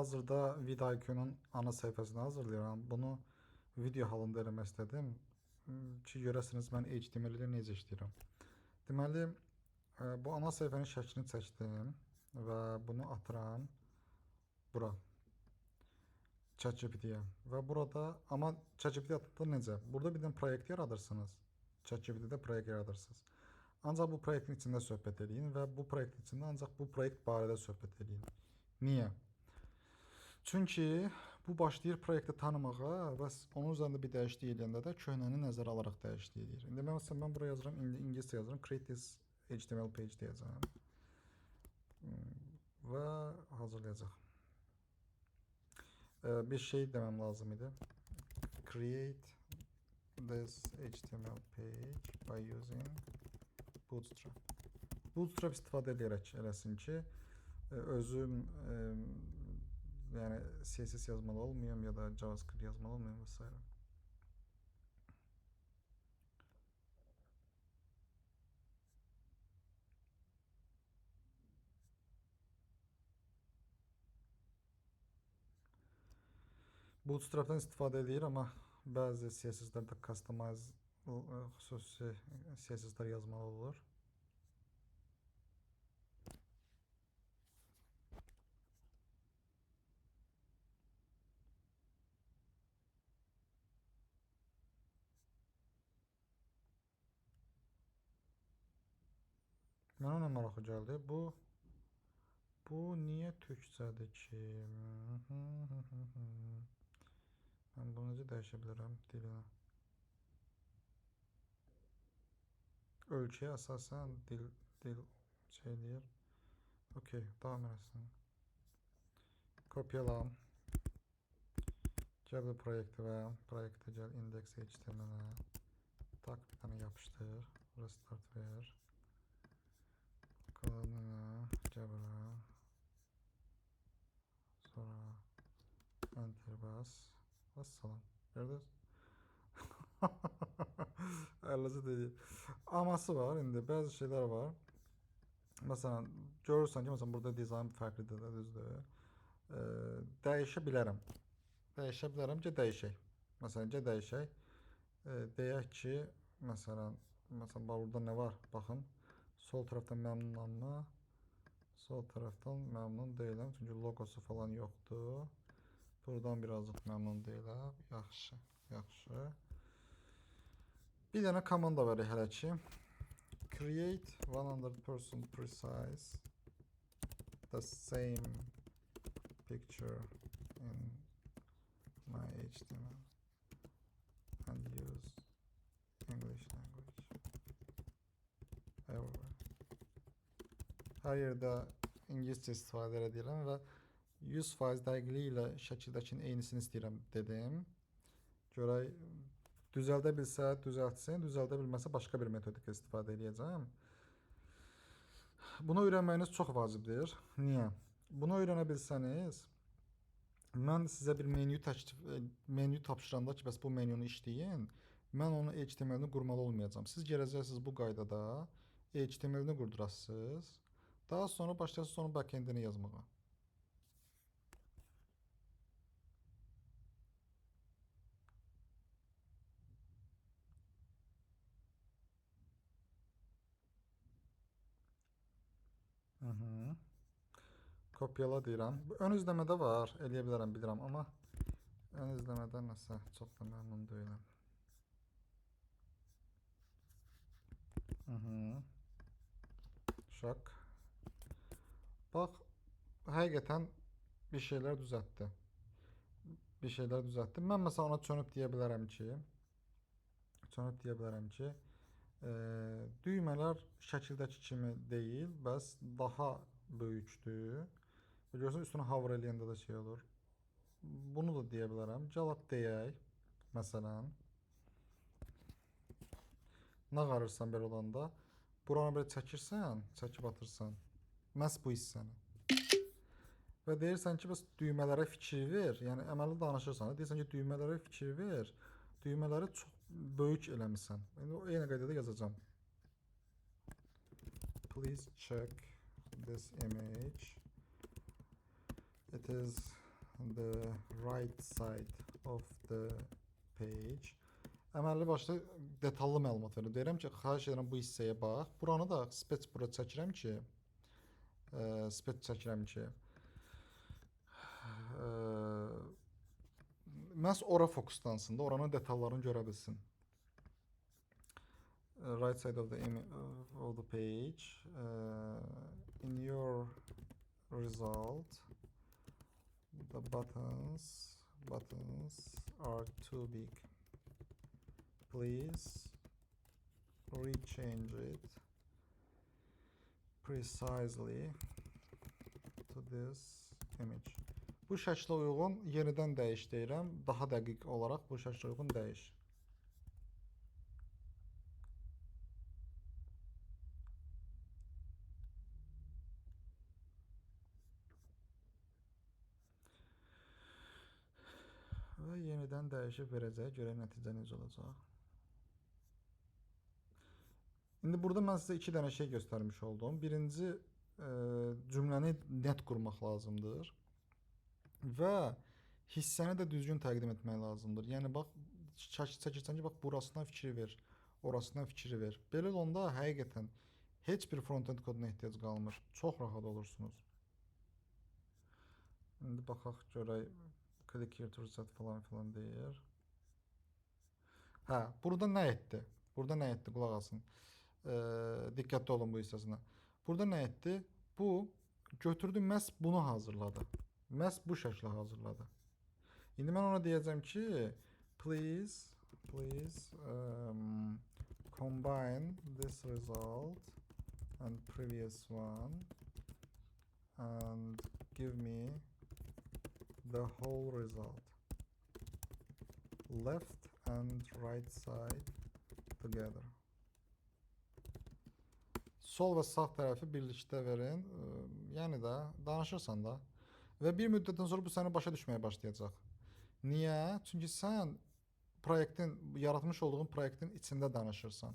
hazırda VidIQ'nun ana sayfasını hazırlayıram. Bunu video halında eləmək istədim ki, görəsiniz mən HTML ilə necə işləyirəm. Deməli, bu ana sayfanın şəklini çəkdim və bunu atıram bura. ChatGPT-yə və burada, amma ChatGPT atdıqda necə? Burada bir dənə proyekt yaradırsınız. ChatGPT-də proyekt yaradırsınız. Ancaq bu proyektin içində söhbət edin və bu proyektin içində ancaq bu proyekt barədə söhbət edin. Niyə? Çünki bu başlayır proyekti tanımağa və onun üzərində bir dəyişiklik edəndə də köhnəni nəzərə alaraq dəyişiklik edir. İndi məsələn mən buraya yazıram, ingiliscə yazıram, create this HTML page deyəcəm və hazırlayacaq. Bir şey deməm lazım idi. Create this HTML page by using Bootstrap. Bootstrap istifadə edərək eləsin ki, özüm yani CSS yazmalı olmuyorum ya da JavaScript yazmalı olmuyorum vesaire. Bootstrap'tan istifadə edir ama bazı CSS'lerde customize xüsusi CSS'ler yazmalı olur. Mənə nə maraqlı gəldi. Bu niyə türkçədir ki? Mən bunu necə dəyişə bilərəm dilinə? Ölkəyə əsasən dil şey deyir. Okey, davam eləsin. Kopyalam. Gel bu proyekte və proyekte gel index HTML-ə. Tak bir tane yapıştır. Restart ver. Kalanına gel bura. Sonra enter bas. Vassalam. Gördünüz? Əlləsi deyil. Aması var indi. Bəzi şeylər var. Məsələn, görürsən ki, məsələn burada dizayn fərqlidir də, düzdür. Dəyişə bilərəm. Dəyişə bilərəm ki, dəyişək. Məsələn, dəyişək. Deyək ki, məsələn, burada nə var? Baxın. Sol tərəfdən məmnunamı? Sol tərəfdən məmnun deyiləm. Çünki logosu falan yoxdur. Buradan birazcık məmnun deyiləm. Yaxşı, yaxşı. Bir dənə komanda var hələ ki. Create 100% precise the same picture in my HTML and use English language everywhere. Her yerde İngilizce istifadə edirəm və 100% dəqiqliyi ilə şəkildəkinin eynisini istəyirəm dedim. Görək düzəldə bilsə düzəltsin, düzəldə bilməsə başqa bir metodika istifadə edəcəm. Bunu öyrənməyiniz çox vacibdir. Niyə? Bunu öyrənə bilsəniz, mən sizə bir menyu tapşıranda ki, bəs bu menyunu işləyin, mən onun HTML-ni qurmalı olmayacağım. Siz gələcəksiniz bu qaydada HTML-ni qurdurasınız. Daha sonra başlayasınız onun backendini yazmağa. Kopyala deyirəm. Ön izləmədə var, eləyə bilərəm, bilirəm, amma ön izləmədə nəsə çox da məmnun deyiləm. Şok. Bax, həqiqətən bir şeylər düzəltdi. Mən məsələn ona çönüb deyə bilərəm ki, düymələr şəkildəki kimi deyil, bəs daha böyükdür. Görürsən üstünə hover eləyəndə də şey olur. Bunu da deyə bilərəm. Cavab deyək. Məsələn, nə qarırsan belə olanda, buranı belə çəkirsən, çəkib atırsan. Məhz bu hissəni. Və deyirsən ki, bəs düymələrə fikir ver. Yəni əməlli danışırsan. Deyirsən ki, düymələrə fikir ver. Düymələri çox böyük eləmisən. Yəni o eyni qaydada yazacağam. Please check this image. It is the right side of the page. Əməlli başlı detallı məlumat verir. Deyirəm ki, xahiş edirəm bu hissəyə bax. Buranı da spec bura çəkirəm ki, məhz ora fokuslansın da, oranın detallarını görə bilsin. Right side of the page. In your result, the buttons are too big. Please rechange it precisely to this image. Bu şəklə uyğun yenidən dəyiş deyirəm. Daha dəqiq olaraq bu şəklə uyğun dəyiş. Və yenidən dəyişib verəcək. Görək nəticə necə olacaq. İndi burada mən sizə iki dənə şey göstərmiş oldum. Birinci cümləni net qurmaq lazımdır. Və hissəni də düzgün təqdim etmək lazımdır. Yəni bax, çəkirsən ki, bax burasına fikri ver, orasına fikri ver. Belə onda həqiqətən heç bir front-end koduna ehtiyac qalmır. Çox rahat olursunuz. İndi baxaq görək, click here to reset falan filan deyir. Hə, burada nə etdi? Burada nə etdi? Qulaq asın. Diqqətli olun bu hissəsinə. Burada nə etdi? Bu götürdü, məhz bunu hazırladı. Məhz bu şəklə hazırladı. İndi mən ona deyəcəm ki, please combine this result and previous one and give me the whole result. Left and right side together. Sol və sağ tərəfi birlikdə verin. Yəni də danışırsan da. Və bir müddətdən sonra bu səni başa düşməyə başlayacaq. Niyə? Çünki sən yaratmış olduğun proyektin içində danışırsan.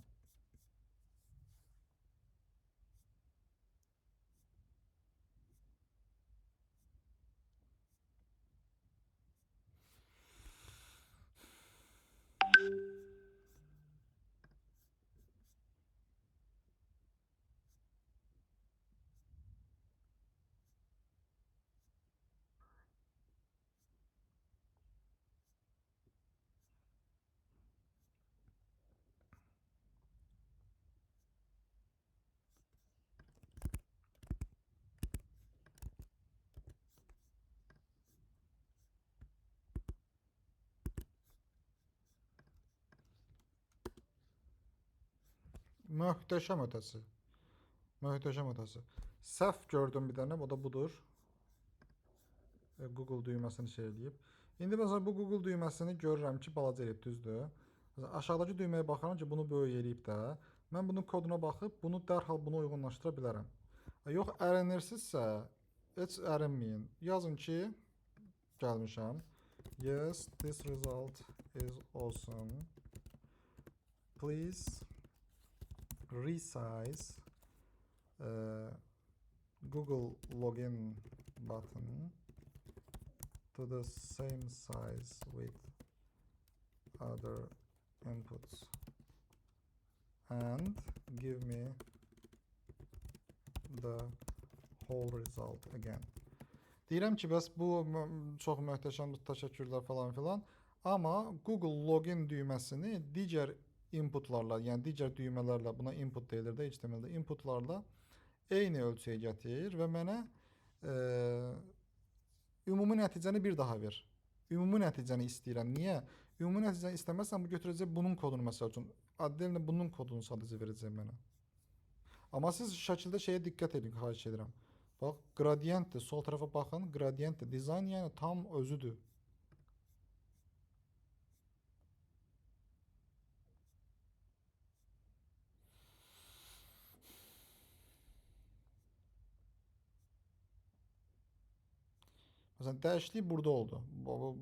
Möhtəşəm ötəsi. Möhtəşəm ötəsi. Səhv gördüm bir dənə, o da budur. Google düyməsini şey eləyib. İndi məsələn bu Google düyməsini görürəm ki, balaca eləyib, düzdür. Aşağıdakı düyməyə baxıram ki, bunu böyük eləyib də. Mən bunun koduna baxıb, bunu dərhal buna uyğunlaşdıra bilərəm. Yox, ərinirsinizsə, heç ərinməyin. Yazın ki, gəlmişəm. Yes, this result is awesome. Please resize Google login button to the same size with other inputs and give me the whole result again. Deyirəm ki, bəs bu çox möhtəşəm, təşəkkürlər falan filan. Amma Google login düyməsini digər inputlarla, yəni digər düymələrlə, buna input deyilir də HTML-də, inputlarla eyni ölçüyə gətir və mənə ümumi nəticəni bir daha ver. Ümumi nəticəni istəyirəm. Niyə? Ümumi nəticəni istəməzsən, bu götürəcək bunun kodunu məsəl üçün. Addellə bunun kodunu sadəcə verəcək mənə. Amma siz şəkildə şeyə diqqət edin, xahiş edirəm. Bax, qradiyentdir, sol tərəfə baxın, qradiyentdir. Dizayn yəni tam özüdür. Məsələn, dəyişiklik burada oldu.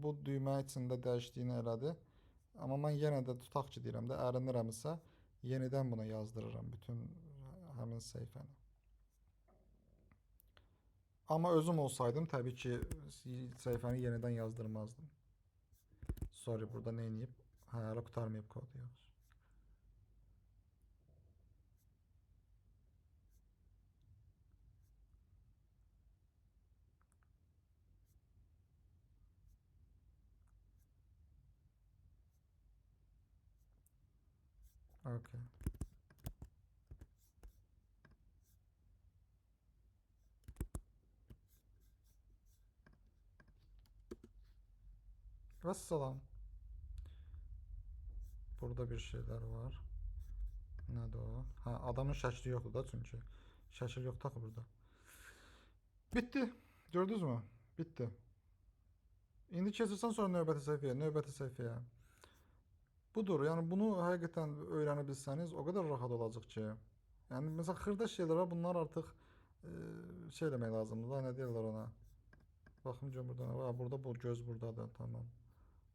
Bu düymə içində dəyişdiyini elədi. Amma mən yenə də tutaq ki, deyirəm də, ərinirəmsə, yenidən buna yazdırıram bütün həmin səhifəni. Ama özüm olsaydım tabii ki səhifəni yenidən yazdırmazdım. Sorry, burada nə edib? Hə, hələ qurtarmayıb kod yox. Okay. Vəssalam. Burada bir şeyler var. Nədir o? Ha, adamın şəkli yoxdur da çünki. Şəkil yoxdur axı burada. Bitti. Gördünüz mü? Bitti. İndi keçirsən sonra növbəti səhifəyə, növbəti səhifəyə. Budur. Yəni bunu həqiqətən öyrənə bilsəniz o qədər rahat olacaq ki. Yəni məsələn xırda şeylər var, bunlar artıq şey eləmək lazımdır da, nə deyirlər ona? Baxım görüm burada nə var. Burada bu göz burdadır, tamam.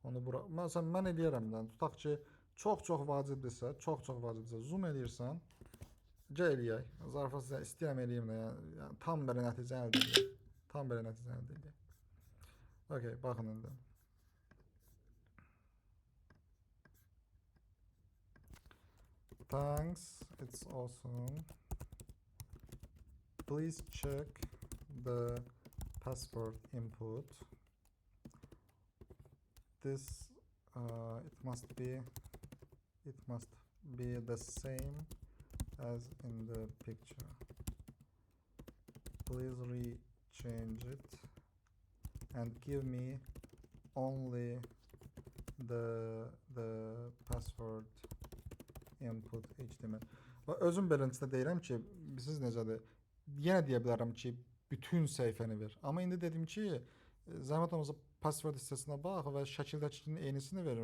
Onu bura. Məsələn mən eləyərəm də. Tutaq ki, çox-çox vacibdirsə, çox-çox vacibdirsə zoom eləyirsən, gəl eləyək. Zarafat sizə istəyirəm eləyim də, yəni tam belə nəticə əldə edək. Tam belə nəticə əldə edək. Okay, bakın indi. Thanks, it's awesome. Please check the password input. This it must be the same as in the picture. Please re-change it and give me only the password input HTML. Özüm beləncə deyirəm ki, siz necədir? Yenə deyə bilərəm ki, bütün səhifəni ver. Amma indi dedim ki, zəhmət olmasa password hissəsinə bax və şəkildəkinin eynisini ver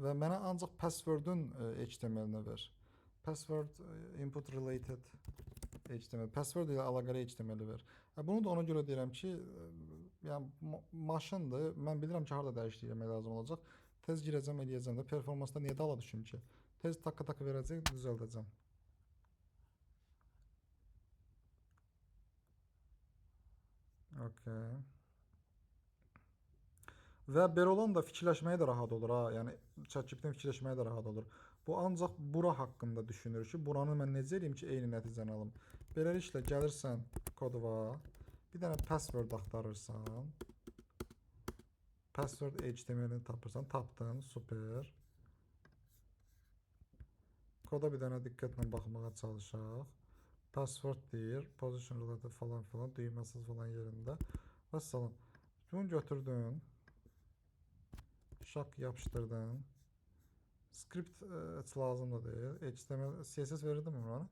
və mənə ancaq password'un HTML-ini ver. Password input related HTML, password ilə əlaqəli HTML-i ver. Bunu da ona görə deyirəm ki, yəni maşındır. Mən bilirəm ki, harda dəyişiklik etmək lazım olacaq. Tez girəcəm, eləyəcəm də. Performansda niyə dala düşüm ki? Tez takka verəcək, düzəldəcəm. Okay. Və belə olan da fikirləşməyə də rahat olur ha. Yəni ChatGPT-dən fikirləşməyə də rahat olur. Bu ancaq bura haqqında düşünür ki, buranı mən necə edeyim ki, eyni nəticəni alım. Beləliklə gəlirsən kodova, bir dənə password axtarırsan. Password HTML-ni tapırsan, tapdın, super. Koda bir dənə diqqətlə baxmağa çalışaq. Password deyir, position related falan filan, düyməsiz falan yerində. Vəssalam. Bunu götürdün. Şak yapıştırdın. Script heç lazım da deyil. HTML, CSS verirdim ona.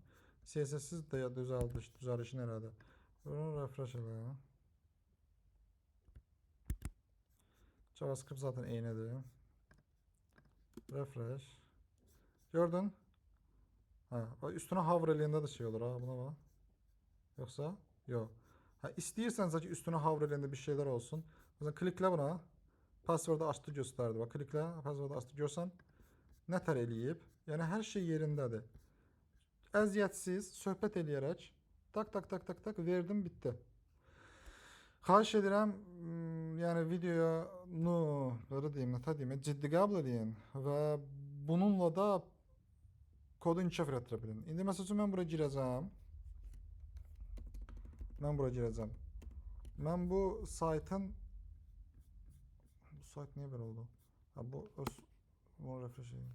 CSS-siz də düzəlişini elədi. Bunu refresh elə. JavaScript zaten eynidir. Refresh. Gördün? Ha, üstüne hover eləyəndə də şey olur ha, buna bax. Yoxsa? Yox. Ha, istəyirsənsə ki, üstüne hover eləyəndə bir şeyler olsun. Məsələn, kliklə buna. Password açdı göstərdi. Bax, kliklə, password açdı görsən. Nətər eləyib? Yəni hər şey yerindədir. Əziyyətsiz, söhbət eləyərək tak verdim, bitdi. Xahiş edirəm, yəni videonu belə deyim, nə deyim, ciddi qəbul edin və bununla da kodu inkişaf etdirə bilin. İndi məsəl üçün mən bura girəcəm. Mən bu saytın sayt niyə belə oldu? Ha, bu öz bunu refresh edeyim.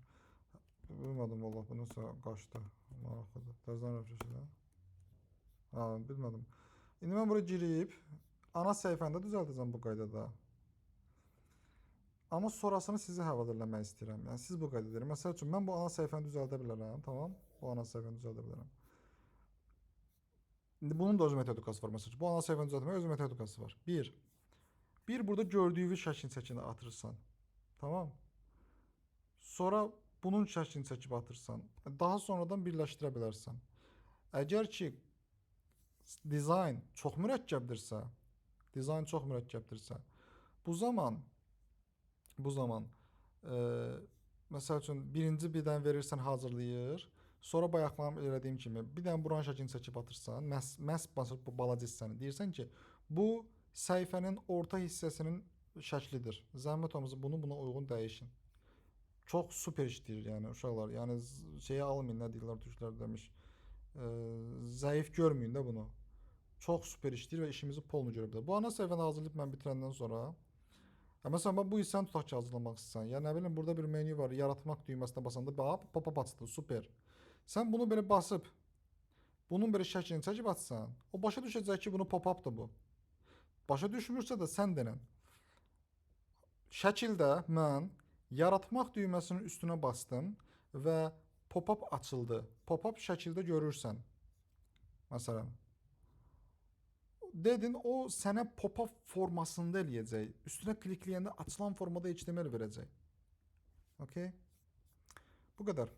Bilmədim valla, bu nəsə qaçdı. Maraqlıdır. Təzədən refresh edeyim. Ha, bilmədim. İndi mən bura girib ana səhifəni də düzəldəcəm bu qaydada. Amma sonrasını sizi həvalə eləmək istəyirəm. Yəni siz bu qaydada deyirəm. Məsəl üçün mən bu ana səhifəni düzəldə bilərəm, tamam? Bu ana səhifəni düzəldə bilərəm. İndi bunun da öz metodikası var. Məsəl üçün bu ana səhifəni düzəltməyə öz metodikası var. Bir burada gördüyünüz şəklin çəkini atırsan. Tamam? Sonra bunun şəklini çəkib atırsan. Daha sonradan birləşdirə bilərsən. Əgər ki dizayn çox mürəkkəbdirsə, bu zaman məsəl üçün birinci birdən verirsən hazırlayır. Sonra bayaq mənim elədiyim kimi bir dənə buranın şəklini çəkib atırsan, məhz basıb bu balaca hissəni deyirsən ki, bu səhifənin orta hissəsinin şəklidir. Zəhmət olmasa bunu buna uyğun dəyişin. Çox super işləyir yəni uşaqlar. Yəni şeyə almayın, nə deyirlər türklər demiş. Zəif görməyin də bunu. Çox super işləyir və işimizi polnu görə bilər. Bu ana səhifəni hazırlayıb mən bitirəndən sonra məsələn bax bu hissəni tutaq ki, hazırlamaq istəsən. Ya nə bilim burada bir menyu var, yaratmaq düyməsinə basanda bax pop-up açdı, super. Sən bunu belə basıb bunun belə şəklini çəkib atsan, o başa düşəcək ki, bunu pop-updır bu. Başa düşmürsə də sən denən. Şəkildə mən yaratmaq düyməsinin üstünə bastım və pop-up açıldı. Pop-up şəkildə görürsən. Məsələn. Dedin o sənə pop-up formasında eləyəcək. Üstünə klikləyəndə açılan formada HTML verəcək. Okay? Bu qədər.